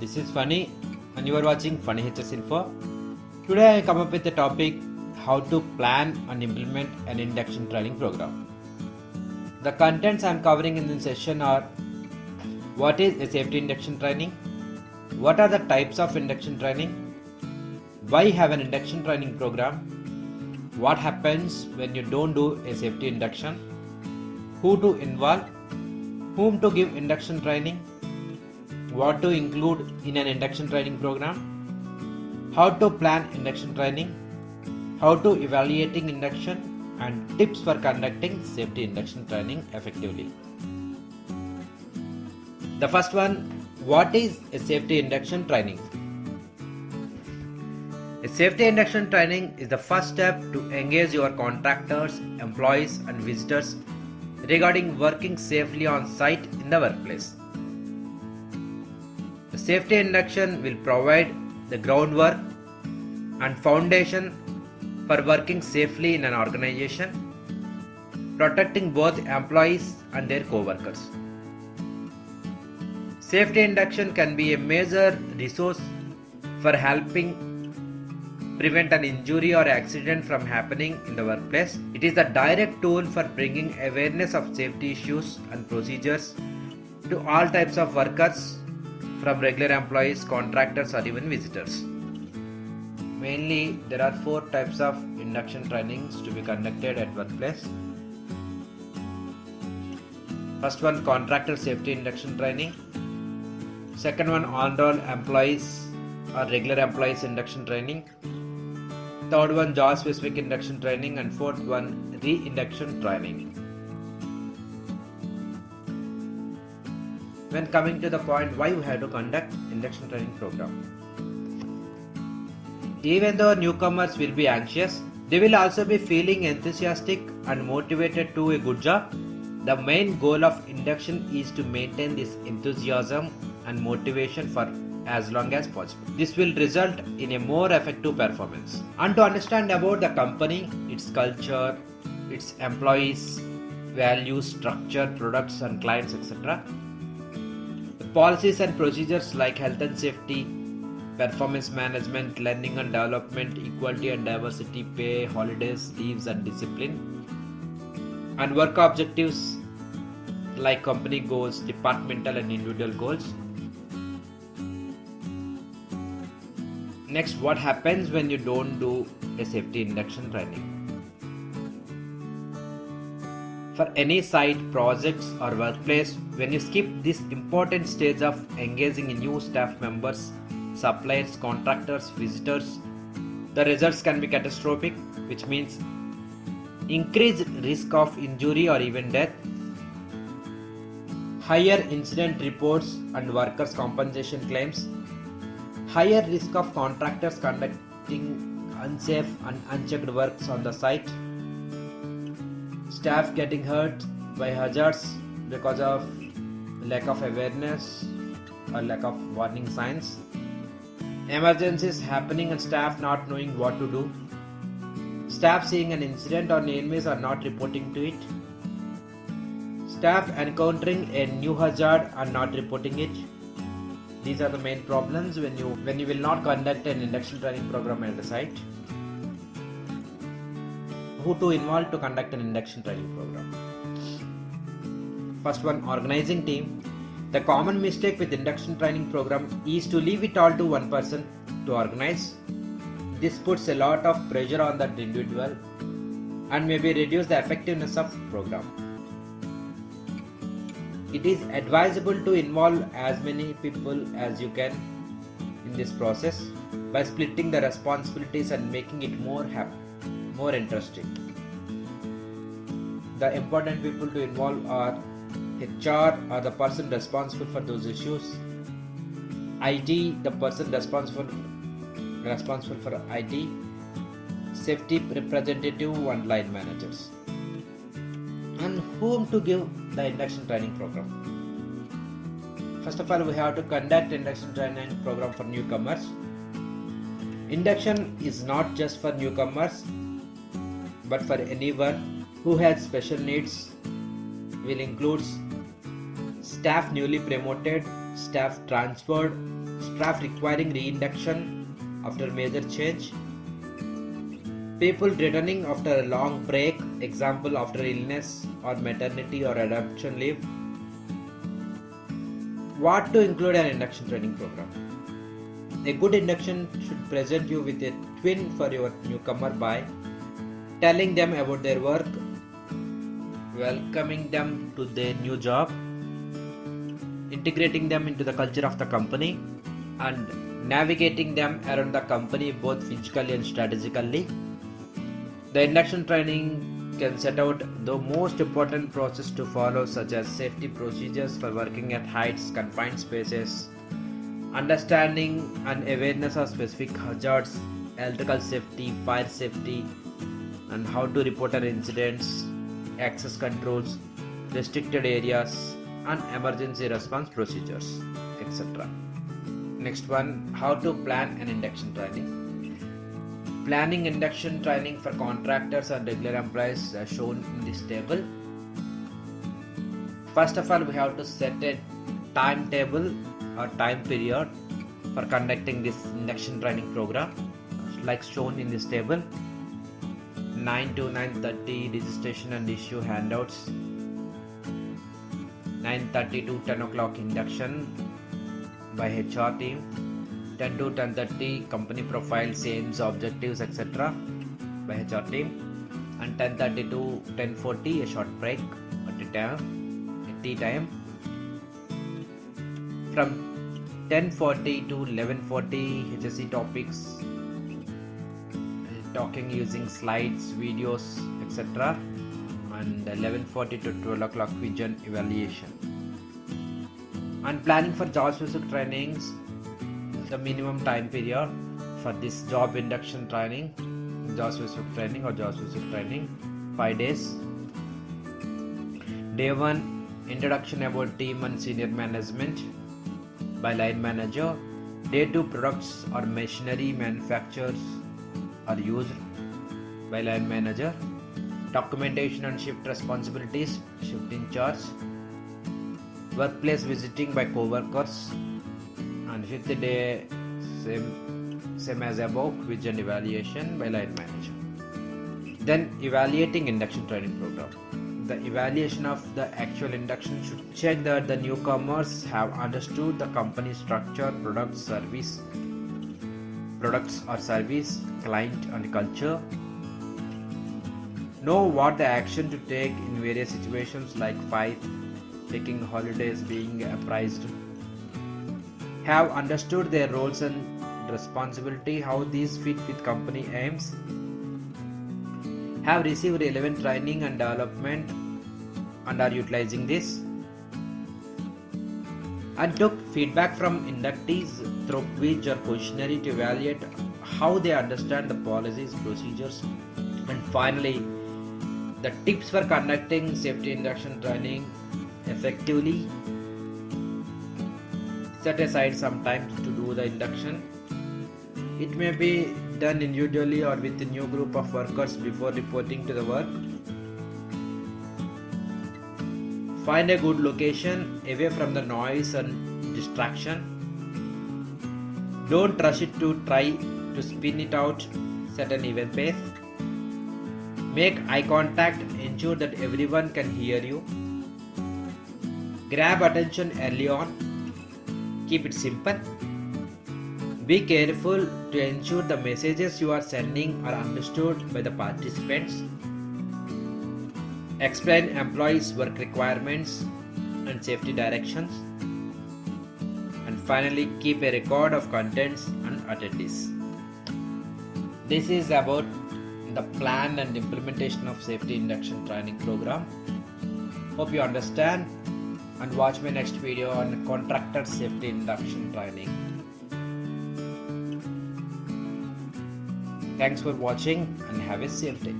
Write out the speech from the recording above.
This is Funny and you are watching Funny HS Info. Today I come up with the topic how to plan and implement an induction training program. The contents I am covering in this session are: what is a safety induction training? What are the types of induction training? Why have an induction training program? What happens when you don't do a safety induction? Who to involve? Whom to give induction training? What to include in an induction training program? How to plan induction training? How to evaluating induction? And tips for conducting safety induction training effectively. The first one, what is a safety induction training? A safety induction training is the first step to engage your contractors, employees and visitors regarding working safely on site in the workplace. The safety induction will provide the groundwork and foundation for working safely in an organization, protecting both employees and their co-workers. Safety induction can be a major resource for helping prevent an injury or accident from happening in the workplace. It is a direct tool for bringing awareness of safety issues and procedures to all types of workers, from regular employees, contractors or even visitors. Mainly, there are 4 types of induction trainings to be conducted at workplace. First one, contractor safety induction training. Second one, on-roll employees or regular employees induction training. Third one, job specific induction training, and fourth one, re-induction training. When coming to the point why you have to conduct induction training program. Even though newcomers will be anxious, they will also be feeling enthusiastic and motivated to do a good job. The main goal of induction is to maintain this enthusiasm and motivation for as long as possible. This will result in a more effective performance. And to understand about the company, its culture, its employees, values, structure, products and clients, etc. The policies and procedures like health and safety, performance management, learning and development, equality and diversity, pay, holidays, leaves and discipline, and work objectives like company goals, departmental and individual goals. Next, what happens when you don't do a safety induction training? For any site, projects or workplace, when you skip this important stage of engaging new staff members, suppliers, contractors, visitors, the results can be catastrophic, which means increased risk of injury or even death, higher incident reports and workers' compensation claims, higher risk of contractors conducting unsafe and unchecked works on the site, staff getting hurt by hazards because of lack of awareness or lack of warning signs, emergencies happening and staff not knowing what to do, staff seeing an incident or enemies are not reporting to it, staff encountering a new hazard and not reporting it. These are the main problems when you will not conduct an induction training program at the site. Who to involve to conduct an induction training program? First one, organizing team. The common mistake with induction training program is to leave it all to one person to organize. This puts a lot of pressure on that individual and maybe reduce the effectiveness of program. It is advisable to involve as many people as you can in this process by splitting the responsibilities and making it more interesting. The important people to involve are HR or the person responsible for those issues, IT, the person responsible for IT, safety representative and line managers. And whom to give the induction training program? First of all, we have to conduct induction training program for newcomers. Induction is not just for newcomers, but for anyone who has special needs. Will include staff newly promoted, staff transferred, staff requiring reinduction after major change, people returning after a long break, example after illness or maternity or adoption leave. What to include an induction training program? A good induction should present you with a twin for your newcomer by telling them about their work, welcoming them to their new job, integrating them into the culture of the company, and navigating them around the company both physically and strategically. The induction training can set out the most important process to follow, such as safety procedures for working at heights, confined spaces, understanding and awareness of specific hazards, electrical safety, fire safety, and how to report an incidents, access controls, restricted areas, and emergency response procedures, etc. Next one, how to plan an induction training. Planning induction training for contractors and regular employees as shown in this table. First of all, we have to set a timetable or time period for conducting this induction training program, like shown in this table. 9 to 9:30 registration and issue handouts. 9:30 to 10 o'clock induction by HR team. 10 to 10:30 company profiles, aims, objectives, etc. by HR team. And 10:30 to 10:40 a short break at tea time. From 10:40 to 11:40 HSE topics, talking using slides, videos, etc. And 11:40 to 12 o'clock vision evaluation. And planning for job specific trainings, the minimum time period for this job induction training, job specific training or job specific training, 5 days. Day 1, introduction about team and senior management by line manager. Day 2, products or machinery manufacturers are used by line manager. Documentation and shift responsibilities, shift in charge. Workplace visiting by co-workers. And 5th day, same as above, vision evaluation by line manager. Then evaluating induction training program. The evaluation of the actual induction should check that the newcomers have understood the company structure, products or service, client and culture. Know what the action to take in various situations like fight, taking holidays, being apprised. Have understood their roles and responsibility, how these fit with company aims. Have received relevant training and development and are utilizing this. And took feedback from inductees through quiz or questionnaire to evaluate how they understand the policies, procedures. And finally, the tips for conducting safety induction training effectively. Set aside some time to do the induction. It may be done individually or with a new group of workers before reporting to the work. Find a good location away from the noise and distraction. Don't rush it to try to spin it out, set an even pace. Make eye contact, ensure that everyone can hear you. Grab attention early on. Keep it simple. Be careful to ensure the messages you are sending are understood by the participants. Explain employees' work requirements and safety directions. And finally, keep a record of contents and attendees. This is about the plan and implementation of safety induction training program. Hope you understand, and watch my next video on contractor safety induction training. Thanks for watching and have a safe day.